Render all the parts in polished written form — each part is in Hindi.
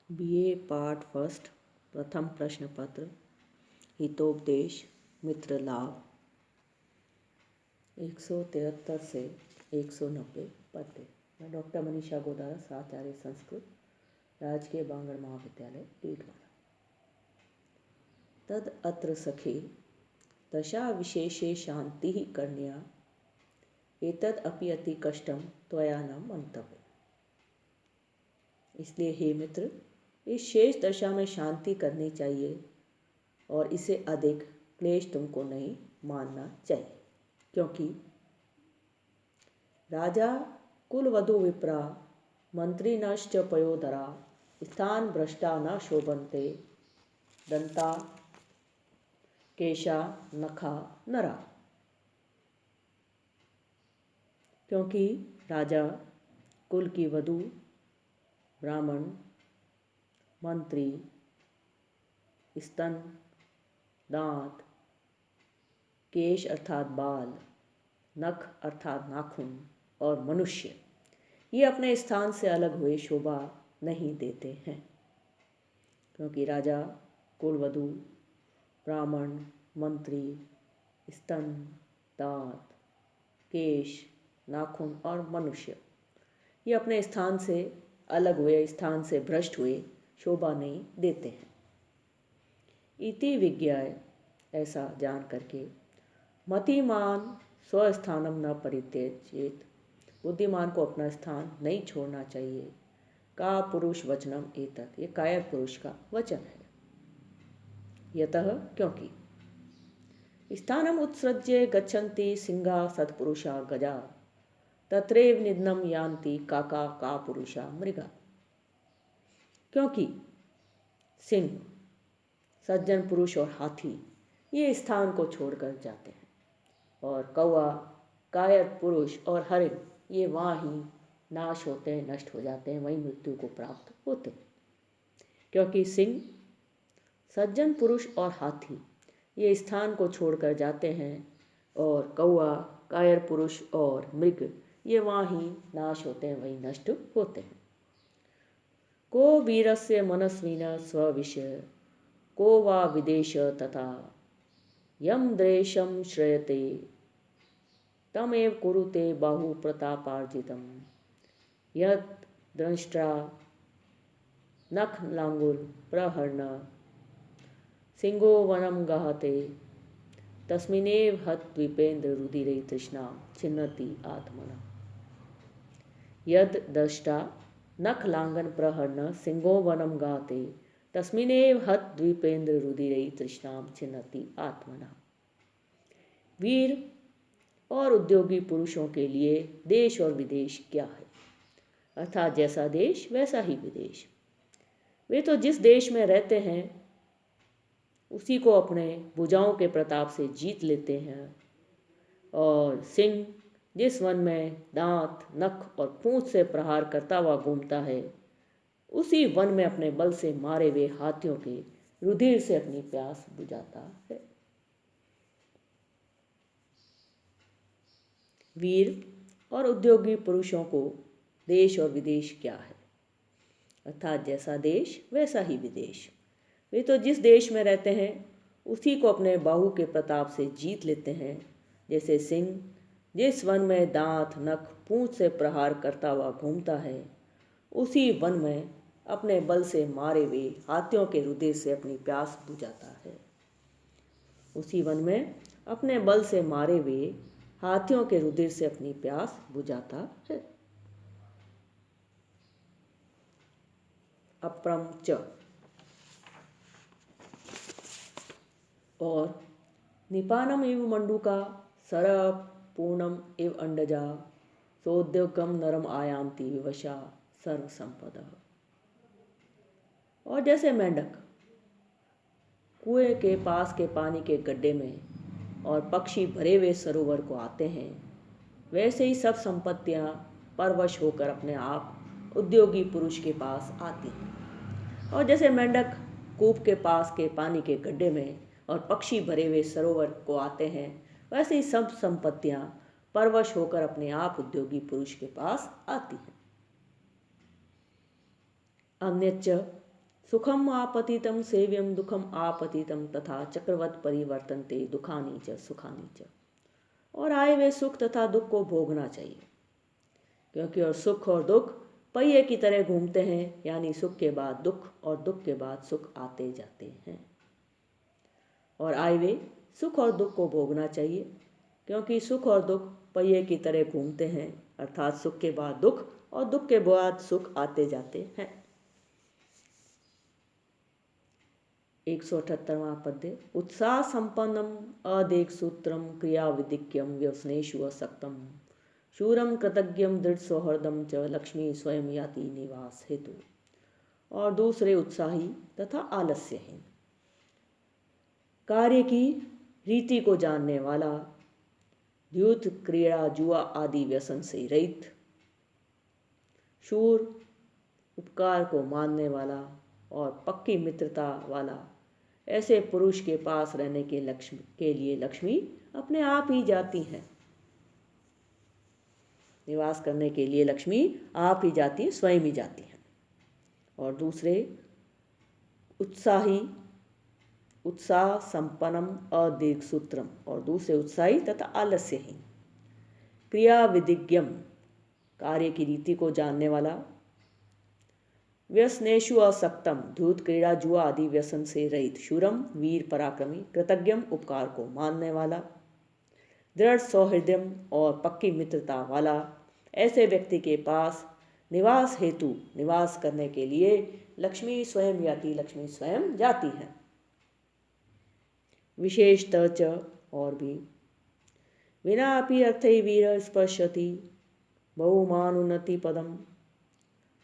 बीए पार्ट फर्स्ट प्रथम प्रश्न पत्र हितोपदेश मित्र लाभ 173 से 190 पद्य। मैं डॉक्टर मनीषा गोदारा आचार्य संस्कृत राजकीय बांगड़ महाविद्यालय टीटवाला। तद अत्र सखे दशा विशेषे शांति कर्ण्या एतद अपि अति कष्टम त्वया न मंतव्य। इसलिए हे मित्र, इस शेष दशा में शांति करनी चाहिए और इसे अधिक क्लेश तुमको नहीं मानना चाहिए, क्योंकि राजा कुलवधु विप्रा मंत्री नश्च पयोधरा स्थान भ्रष्टा न शोभन्ते दंता केशा नखा नरा। क्योंकि राजा, कुल की वधु, ब्राह्मण, मंत्री, स्तन, दांत, केश अर्थात बाल, नख अर्थात नाखून और मनुष्य ये अपने स्थान से अलग हुए शोभा नहीं देते हैं। क्योंकि राजा, कुलवधु, ब्राह्मण, मंत्री, स्तन, दांत, केश, नाखून और मनुष्य ये अपने स्थान से अलग हुए, स्थान से भ्रष्ट हुए शोभा नहीं देते हैं। इति विज्ञाय, ऐसा जान करके, मतिमान स्वस्थानम न परित्यजेत, बुद्धिमान को अपना स्थान नहीं छोड़ना चाहिए। का पुरुष वचनम एतत्, ये कायर पुरुष का वचन है। यतः, क्योंकि स्थानम उत्सृज्य गच्छन्ति सिंहा सत्पुरुषा गजा तत्रैव निधनम यान्ति काका का पुरुषा मृगा। क्योंकि सिंह, सज्जन पुरुष और हाथी ये स्थान को छोड़कर जाते हैं, और कौवा, कायर पुरुष और हरिण ये वहाँ ही नाश होते हैं, नष्ट हो जाते हैं, वहीं मृत्यु को प्राप्त होते हैं। क्योंकि सिंह, सज्जन पुरुष और हाथी ये स्थान को छोड़कर जाते हैं, और कौवा, कायर पुरुष और मृग ये वहाँ ही नाश होते हैं, वहीं नष्ट होते हैं। को वीरस्य मनस्विन स्वविषय को वा विदेश तथा यम द्वेषम श्रयते तमेव कुरुते बाहु प्रतापार्जितम यत् दंष्ट्रा नख लांगुल प्रहर्ण सिंहो वनम गहते तस्मिनेव हत द्वीपेन्द्र रुधिरे तृष्णा छिन्नति आत्मना। यद दष्टा नख लांगन प्रहर्ण सिंहो वनम गाते तस्मिनेव हत द्वीपेन्द्र रुधिरे तृष्णाम छिन्नति आत्मना। वीर और उद्योगी पुरुषों के लिए देश और विदेश क्या है, अर्थात जैसा देश वैसा ही विदेश। वे तो जिस देश में रहते हैं उसी को अपने भुजाओं के प्रताप से जीत लेते हैं, और सिंह जिस वन में दांत, नख और पूंछ से प्रहार करता हुआ घूमता है उसी वन में अपने बल से मारे हुए हाथियों के रुधिर से अपनी प्यास बुझाता है। वीर और उद्योगी पुरुषों को देश और विदेश क्या है, अर्थात जैसा देश वैसा ही विदेश। वे तो जिस देश में रहते हैं उसी को अपने बाहु के प्रताप से जीत लेते हैं। जैसे सिंह जिस वन में दांत, नख, पूंछ से प्रहार करता हुआ घूमता है उसी वन में अपने बल से मारे हुए हाथियों के रुधिर से अपनी प्यास बुझाता है। उसी वन में अपने बल से मारे हुए हाथियों के रुधिर से अपनी प्यास बुझाता है। अप्रम च, और निपानम एव मंडूका सरप पूर्णम एव अंडजा सोद्योगम नरम आयांति विवशा सर्व संपदा। और जैसे मेंढक कुएं के पास के पानी के गड्ढे में और पक्षी भरे हुए सरोवर को आते हैं, वैसे ही सब संपत्तियां परवश होकर अपने आप उद्योगी पुरुष के पास आती हैं। और जैसे मेंढक कूप के पास के पानी के गड्ढे में और पक्षी भरे हुए सरोवर को आते हैं, वैसे ही सब संपत्तियां परवश होकर अपने आप उद्योगी पुरुष के पास आती हैं। अन्यच्च, सुखम आपतितम सेव्यम दुखम आपतितम तथा चक्रवत परिवर्तनते दुखानी च सुखानी च। और आए वे सुख तथा दुख को भोगना चाहिए, क्योंकि और सुख और दुख पहिए की तरह घूमते हैं, यानी सुख के बाद दुख और दुख के बाद सुख आते जाते हैं। और आए वे सुख और दुख को भोगना चाहिए, क्योंकि सुख और दुख पहिए की तरह घूमते हैं, अर्थात सुख के बाद दुख और दुख के बाद सुख आते जाते हैं। 178वां पद्य। उत्साह संपन्नम अदेक सूत्रम क्रिया विदिक्यम व्यसनेषु असक्तम शूरम कृतज्ञम दृढ़ सौहृदम च लक्ष्मी स्वयं याति निवास हेतु। और दूसरे उत्साही तथा आलस्यहीन, कार्य की रीति को जानने वाला, द्यूत क्रीड़ा जुआ आदि व्यसन से रहित, शूर उपकार को मानने वाला और पक्की मित्रता वाला, ऐसे पुरुष के पास रहने के लिए लक्ष्मी अपने आप ही जाती हैं। निवास करने के लिए लक्ष्मी आप ही जाती है, स्वयं ही जाती हैं। और दूसरे उत्साही, उत्साह संपन्नम अदीर्घ सूत्रम, और दूसरे उत्साही तथा आलस्यहीन, क्रिया विदिज्ञम, कार्य की रीति को जानने वाला, व्यसनेषु असक्तम, धूत क्रीड़ा जुआ आदि व्यसन से रहित, शूरम वीर पराक्रमी, कृतज्ञम उपकार को मानने वाला, दृढ़ सौहृदयम और पक्की मित्रता वाला, ऐसे व्यक्ति के पास निवास हेतु, निवास करने के लिए लक्ष्मी स्वयं याति, लक्ष्मी स्वयं जाती हैं। विशेषतः च, और भी, विना अपि अर्थै वीर स्पश्यति बहुमानुन्नति पदम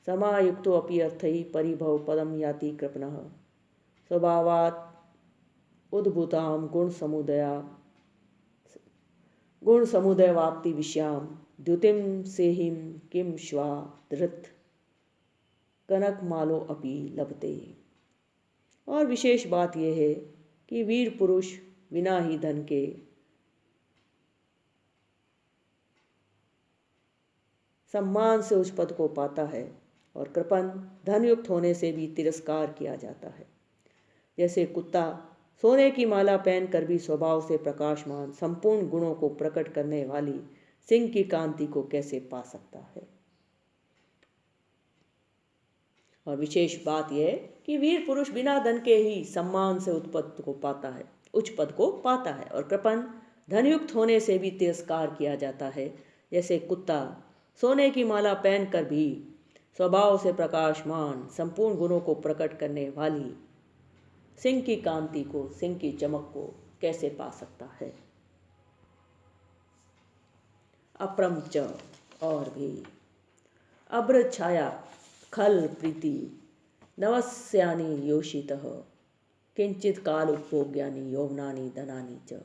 समायुक्तो अपि अर्थै परिभव पदम याति कृपणः स्वभावात् उद्भूतां गुण समुदयवाप्ति विषयाम द्युतिम सेहिम किम श्वा धृत कनक मालो अपि लभते। और विशेष बात यह है कि वीर पुरुष बिना ही धन के सम्मान से उस पद को पाता है, और कृपण धनयुक्त होने से भी तिरस्कार किया जाता है। जैसे कुत्ता सोने की माला पहनकर भी स्वभाव से प्रकाशमान संपूर्ण गुणों को प्रकट करने वाली सिंह की कांति को कैसे पा सकता है। और विशेष बात यह कि वीर पुरुष बिना धन के ही सम्मान से उत्पत्ति को पाता है, उच्च पद को पाता है, और कृपण धनयुक्त होने से भी तिरस्कार किया जाता है। जैसे कुत्ता सोने की माला पहनकर भी स्वभाव से प्रकाशमान संपूर्ण गुणों को प्रकट करने वाली सिंह की कांति को, सिंह की चमक को कैसे पा सकता है। अप्रम च, और भी, अभ्र छाया खल प्रीति नवस्यानि योषितः किंचित काल उपभोग्यानि यौवनानि धनानि च।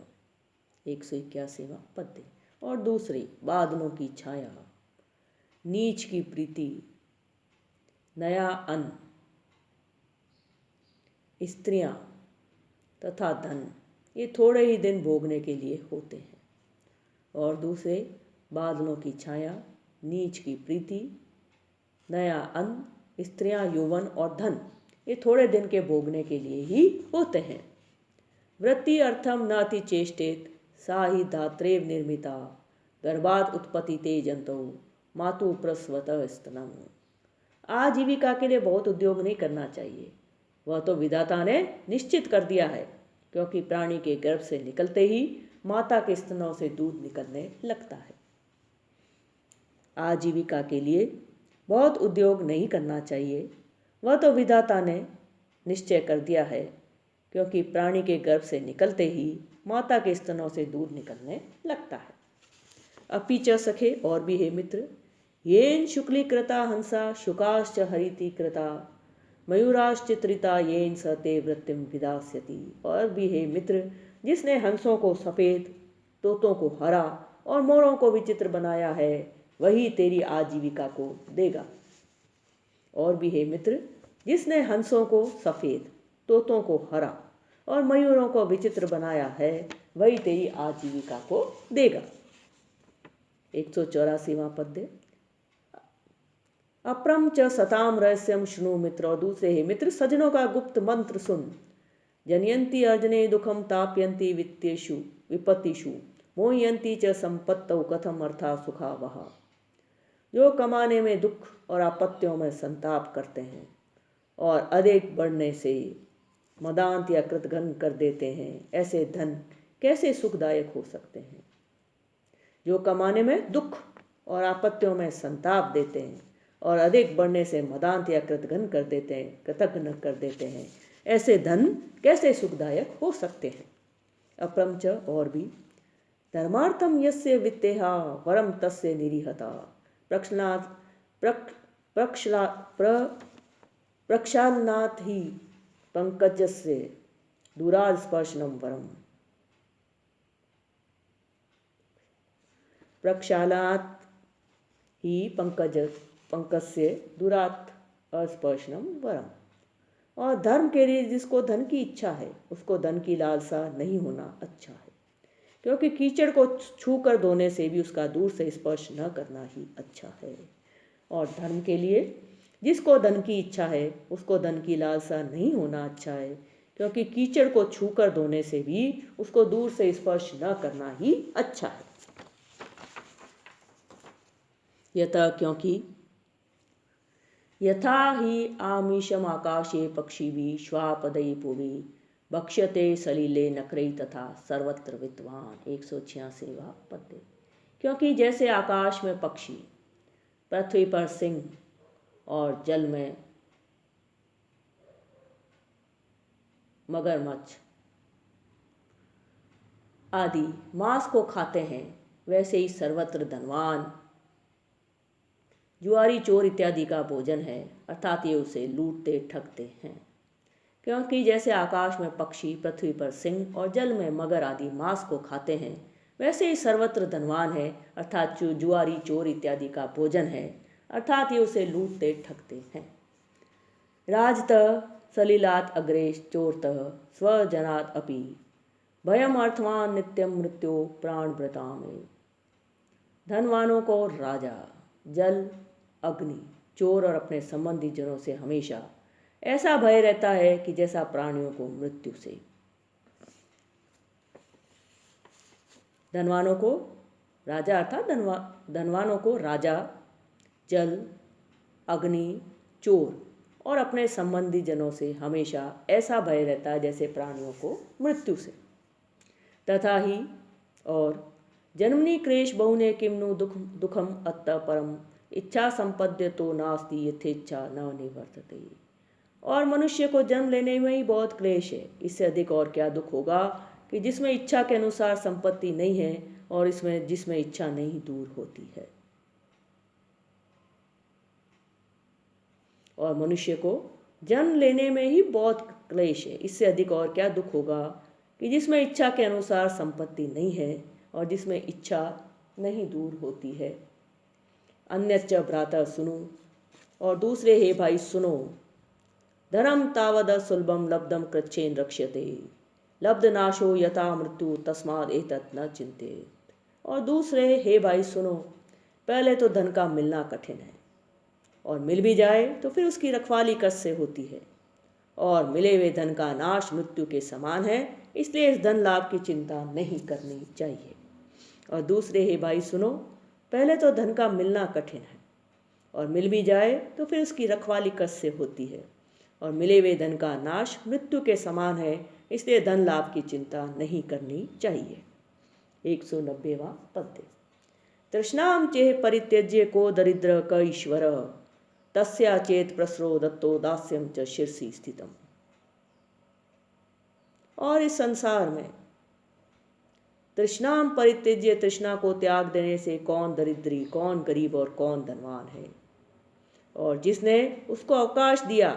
181वां पद्य। और दूसरी, बादलों की छाया, नीच की प्रीति, नया अन्न, स्त्रियां तथा धन, ये थोड़े ही दिन भोगने के लिए होते हैं। और दूसरे, बादलों की छाया, नीच की प्रीति, नया अन्न, स्त्रियां, यौवन और धन, ये थोड़े दिन के भोगने के लिए ही होते हैं। वृत्ति अर्थम न अति चेष्टेत सा ही धात्रेव निर्मिता गर्भात उत्पत्ति ते जंतु मातु प्रस्वत स्तनम। आजीविका के लिए बहुत उद्योग नहीं करना चाहिए, वह तो विधाता ने निश्चित कर दिया है, क्योंकि प्राणी के गर्भ से निकलते ही माता के स्तनों से दूध निकलने लगता है। आजीविका के लिए बहुत उद्योग नहीं करना चाहिए, वह तो विधाता ने निश्चय कर दिया है, क्योंकि प्राणी के गर्भ से निकलते ही माता के स्तनों से दूध निकलने लगता है। अपि च सखे, और भी है मित्र, येन शुक्लीकृता हंसा शुकाश्च हरिति कृता मयूराश्चित्रिता येन स ते वृत्तिम विदास्यति। और भी है मित्र, जिसने हंसों को सफ़ेद, तोतों को हरा और मोरों को विचित्र बनाया है, वही तेरी आजीविका को देगा। और भी है मित्र, जिसने हंसों को सफ़ेद, तोतों को हरा और मयूरों को विचित्र बनाया है, वही तेरी आजीविका को देगा। 184वां पद्य। अपरम च सताम रहस्यम शृणु मित्र, और दूसरे हे मित्र सज्जनों का गुप्त मंत्र सुन। जनयंती अर्जने दुखम तापयंती वित्तेषु विपत्तिषु, मोहयंती च संपत्तौ कथम अर्था सुखा वहा। जो कमाने में दुख और आपत्तियों में संताप करते हैं और अधिक बढ़ने से मदांत या कृतघ्न कर देते हैं, ऐसे धन कैसे सुखदायक हो सकते हैं। जो कमाने में दुख और आपत्तियों में संताप देते हैं और अधिक बढ़ने से मदांत या कृतघ्न कर देते हैं, कृतघ्न कर देते हैं, ऐसे धन कैसे सुखदायक हो सकते हैं। अपरंच और भी, धर्मार्थम यस्य वित्तेहा वरम तस्य निरीहता, प्रक्षालनाथ ही पंकजस्य दूराद स्पर्शनम वरम। प्रक्षालनाथ ही पंकजस्य दूरात अस्पर्शनम वरम। और धर्म के लिए जिसको धन की इच्छा है उसको धन की लालसा नहीं होना अच्छा है, क्योंकि कीचड़ को छू कर धोने से भी उसका दूर से स्पर्श न करना ही अच्छा है। और धर्म के लिए जिसको धन की इच्छा है उसको धन की लालसा नहीं होना अच्छा है, क्योंकि कीचड़ को छू कर धोने से भी उसको दूर से स्पर्श न करना ही अच्छा है। यथा, क्योंकि यथा ही आमिषम आकाशे पक्षी भी श्वापदयी पुवी, भक्ष्यते सलीले नकरई तथा सर्वत्र विद्वान। 186वां पद्य। क्योंकि जैसे आकाश में पक्षी, पृथ्वी पर सिंह और जल में मगरमच्छ आदि मांस को खाते हैं, वैसे ही सर्वत्र धनवान जुआरी चोर इत्यादि का भोजन है, अर्थात ये उसे लूटते ठगते हैं। क्योंकि जैसे आकाश में पक्षी, पृथ्वी पर सिंह और जल में मगर आदि मांस को खाते हैं, वैसे ही सर्वत्र धनवान है, अर्थात जुआरी चोर इत्यादि का भोजन है, अर्थात ये उसे लूटते ठगते हैं। राजतः सलिलात अग्रे चोरतः स्वजनात् अपि, भयम अर्थवान नित्यम मृत्यो प्राणभृता में। धनवानों को राजा, जल, अग्नि, चोर और अपने संबंधी जनों से हमेशा ऐसा भय रहता है कि जैसा प्राणियों को मृत्यु से। धनवानों को राजा अर्थात धनवानों को राजा, जल, अग्नि, चोर और अपने संबंधी जनों से हमेशा ऐसा भय रहता है जैसे प्राणियों को मृत्यु से। तथा ही, और जन्मनि क्लेश बहुने किमनु दुखम अत्त परम, इच्छा संपद्य तो नास्ति यथेच्छा न निवर्तते। और मनुष्य को जन्म लेने में ही बहुत क्लेश है, इससे अधिक और क्या दुख होगा कि जिसमें इच्छा के अनुसार संपत्ति नहीं है और इसमें जिसमें इच्छा नहीं दूर होती है। और मनुष्य को जन्म लेने में ही बहुत क्लेश है, इससे अधिक और क्या दुख होगा कि जिसमें इच्छा के अनुसार संपत्ति नहीं है और जिसमें इच्छा नहीं दूर होती है। अन्यच्च भ्राता सुनो, और दूसरे हे भाई सुनो। धर्म तावद सुलभम लब्धम कृच्छेन रक्ष्यते, लब्ध नाशो यथा मृत्यु तस्माद एतत् न चिंतेत। और दूसरे हे भाई सुनो, पहले तो धन का मिलना कठिन है, और मिल भी जाए तो फिर उसकी रखवाली कैसे होती है, और मिले हुए धन का नाश मृत्यु के समान है, इसलिए इस धन लाभ की चिंता नहीं करनी चाहिए। और दूसरे हे भाई सुनो, पहले तो धन का मिलना कठिन है, और मिल भी जाए तो फिर उसकी रखवाली कैसे होती है, और मिले हुए धन का नाश मृत्यु के समान है, इसलिए धन लाभ की चिंता नहीं करनी चाहिए। 190वां पद्य। तृष्णाम चेह परित्यज्य को दरिद्र क ईश्वर, तस्या चेत प्रसरो दत्तो दास्यम च शीर्षि स्थितम। और इस संसार में तृष्णाम परित्यज्य, तृष्णा को त्याग देने से कौन दरिद्री, कौन गरीब और कौन धनवान है। और जिसने उसको अवकाश दिया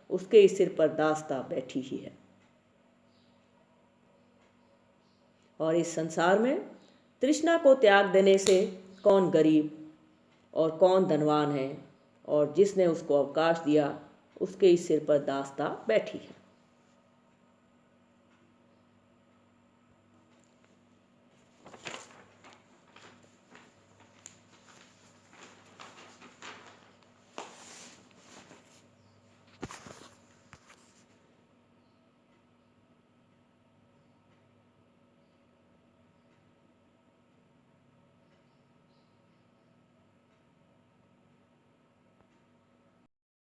उसके सिर पर दास्ता बैठी ही है। और इस संसार में तृष्णा को त्याग देने से कौन गरीब और कौन धनवान है, और जिसने उसको अवकाश दिया उसके सिर पर दास्ता बैठी है।